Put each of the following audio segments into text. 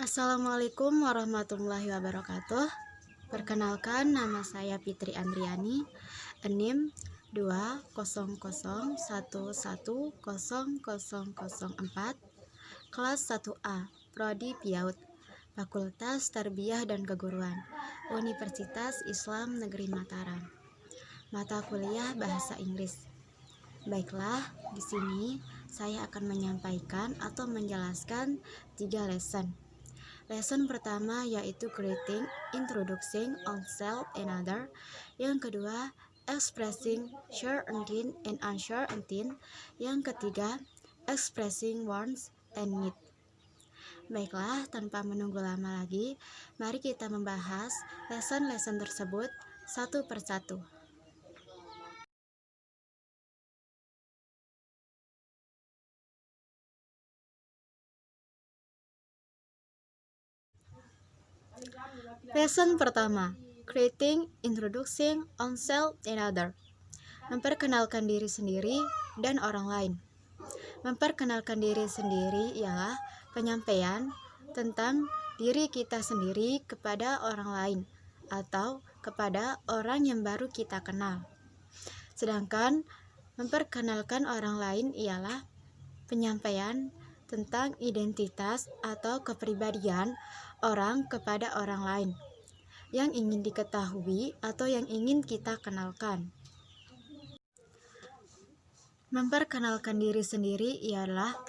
Assalamualaikum warahmatullahi wabarakatuh. Perkenalkan, nama saya Fitri Andriani, NIM 20011100004, kelas 1A, Prodi PIAUD, Fakultas Tarbiyah dan Keguruan, Universitas Islam Negeri Mataram. Mata kuliah Bahasa Inggris. Baiklah, di sini saya akan menyampaikan atau menjelaskan 3 lesson. Lesson pertama yaitu greeting, introducing oneself and other. Yang kedua, expressing certainty and uncertainty. Yang ketiga, expressing wants and need. Baiklah, tanpa menunggu lama lagi, mari kita membahas lesson-lesson tersebut satu persatu. Lesson pertama, creating, introducing oneself and other. Memperkenalkan diri sendiri dan orang lain. Memperkenalkan diri sendiri ialah penyampaian tentang diri kita sendiri kepada orang lain atau kepada orang yang baru kita kenal. Sedangkan memperkenalkan orang lain ialah penyampaian tentang identitas atau kepribadian orang kepada orang lain yang ingin diketahui atau yang ingin kita kenalkan. Memperkenalkan diri sendiri ialah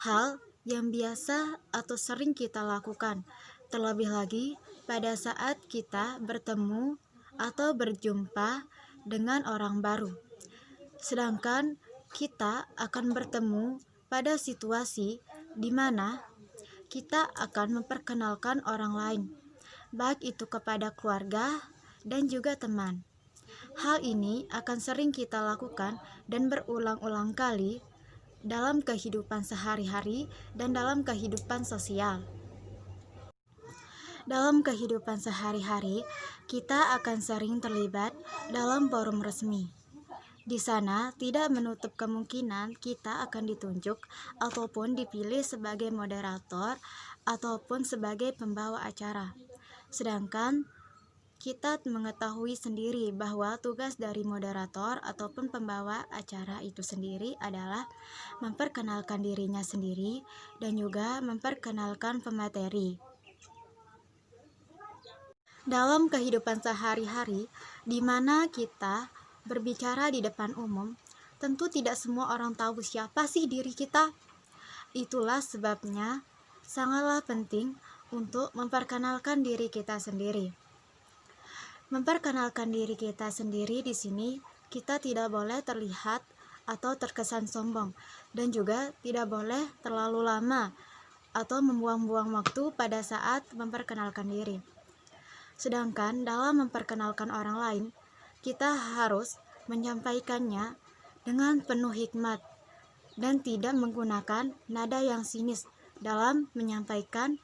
hal yang biasa atau sering kita lakukan, terlebih lagi pada saat kita bertemu atau berjumpa dengan orang baru. Sedangkan kita akan bertemu pada situasi di mana kita akan memperkenalkan orang lain, baik itu kepada keluarga dan juga teman. Hal ini akan sering kita lakukan dan berulang-ulang kali dalam kehidupan sehari-hari dan dalam kehidupan sosial. Dalam kehidupan sehari-hari, kita akan sering terlibat dalam forum resmi. Di sana tidak menutup kemungkinan kita akan ditunjuk ataupun dipilih sebagai moderator ataupun sebagai pembawa acara. Sedangkan kita mengetahui sendiri bahwa tugas dari moderator ataupun pembawa acara itu sendiri adalah memperkenalkan dirinya sendiri dan juga memperkenalkan pemateri. Dalam kehidupan sehari-hari, di mana kita berbicara di depan umum, tentu tidak semua orang tahu siapa sih diri kita. Itulah sebabnya sangatlah penting untuk memperkenalkan diri kita sendiri. Memperkenalkan diri kita sendiri di sini, kita tidak boleh terlihat atau terkesan sombong dan juga tidak boleh terlalu lama atau membuang-buang waktu pada saat memperkenalkan diri. Sedangkan dalam memperkenalkan orang lain, kita harus menyampaikannya dengan penuh hikmat dan tidak menggunakan nada yang sinis dalam menyampaikan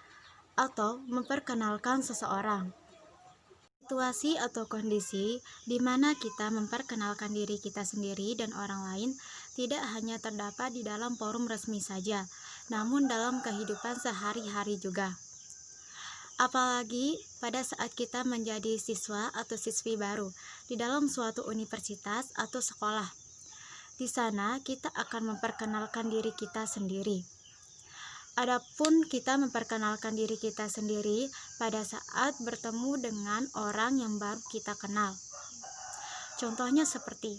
atau memperkenalkan seseorang. Situasi atau kondisi di mana kita memperkenalkan diri kita sendiri dan orang lain tidak hanya terdapat di dalam forum resmi saja, namun dalam kehidupan sehari-hari juga. Apalagi pada saat kita menjadi siswa atau siswi baru di dalam suatu universitas atau sekolah. Di sana kita akan memperkenalkan diri kita sendiri. Adapun kita memperkenalkan diri kita sendiri pada saat bertemu dengan orang yang baru kita kenal. Contohnya seperti,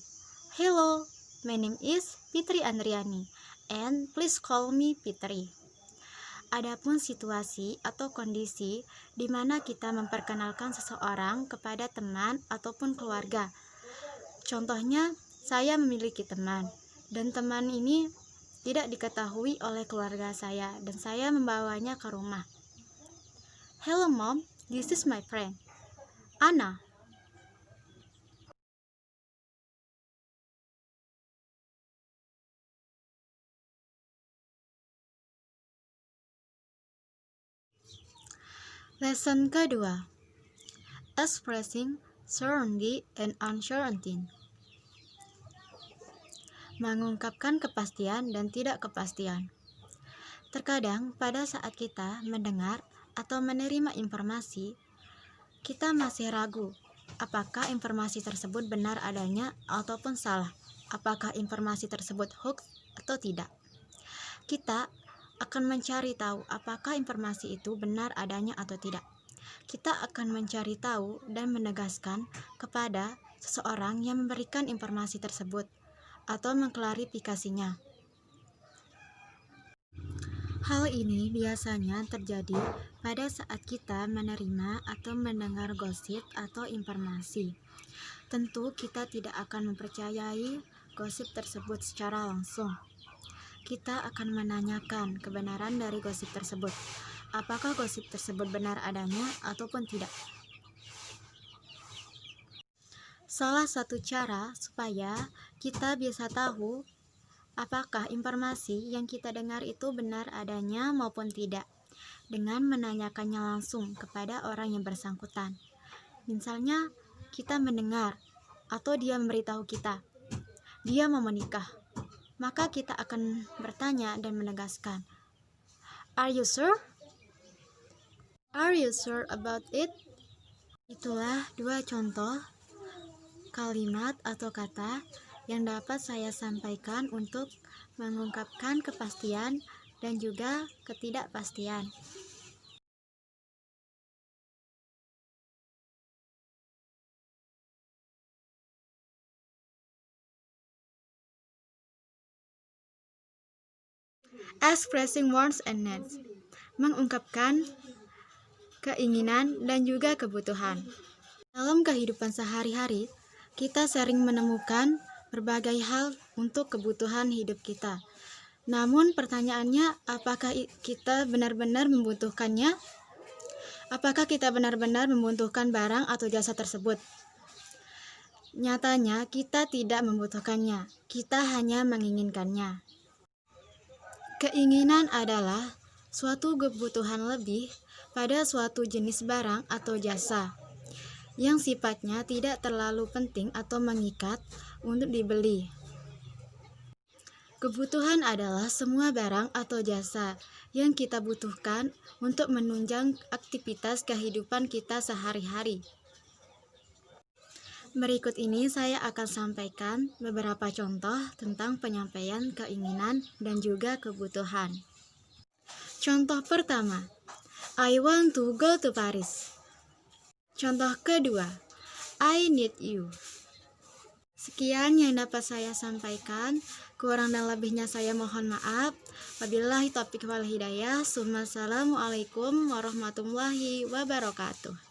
"Hello, my name is Fitri Andriani, and please call me Fitri." Adapun situasi atau kondisi di mana kita memperkenalkan seseorang kepada teman ataupun keluarga. Contohnya, saya memiliki teman dan teman ini tidak diketahui oleh keluarga saya dan saya membawanya ke rumah. "Hello mom, this is my friend, Anna." Lesson kedua, expressing certainty and uncertainty. Mengungkapkan kepastian dan tidak kepastian. Terkadang pada saat kita mendengar atau menerima informasi, kita masih ragu apakah informasi tersebut benar adanya ataupun salah, apakah informasi tersebut hoax atau tidak. Kita akan mencari tahu apakah informasi itu benar adanya atau tidak. Kita akan mencari tahu dan menegaskan kepada seseorang yang memberikan informasi tersebut atau mengklarifikasinya. Hal ini biasanya terjadi pada saat kita menerima atau mendengar gosip atau informasi. Tentu kita tidak akan mempercayai gosip tersebut secara langsung. Kita akan menanyakan kebenaran dari gosip tersebut. Apakah gosip tersebut benar adanya ataupun tidak? Salah satu cara supaya kita bisa tahu apakah informasi yang kita dengar itu benar adanya maupun tidak, dengan menanyakannya langsung kepada orang yang bersangkutan. Misalnya, kita mendengar atau dia memberitahu kita, dia mau menikah, maka kita akan bertanya dan menegaskan, "Are you sure? Are you sure about it?" Itulah dua contoh kalimat atau kata yang dapat saya sampaikan untuk mengungkapkan kepastian dan juga ketidakpastian. Expressing wants and needs, mengungkapkan keinginan dan juga kebutuhan. Dalam kehidupan sehari-hari, kita sering menemukan berbagai hal untuk kebutuhan hidup kita. Namun pertanyaannya, apakah kita benar-benar membutuhkannya? Apakah kita benar-benar membutuhkan barang atau jasa tersebut? Nyatanya kita tidak membutuhkannya, kita hanya menginginkannya. Keinginan adalah suatu kebutuhan lebih pada suatu jenis barang atau jasa yang sifatnya tidak terlalu penting atau mengikat untuk dibeli. Kebutuhan adalah semua barang atau jasa yang kita butuhkan untuk menunjang aktivitas kehidupan kita sehari-hari. Berikut ini saya akan sampaikan beberapa contoh tentang penyampaian keinginan dan juga kebutuhan. Contoh pertama, I want to go to Paris. Contoh kedua, I need you. Sekian yang dapat saya sampaikan. Kurang dan lebihnya saya mohon maaf. Wabillahi taufiq wal hidayah. Assalamualaikum warahmatullahi wabarakatuh.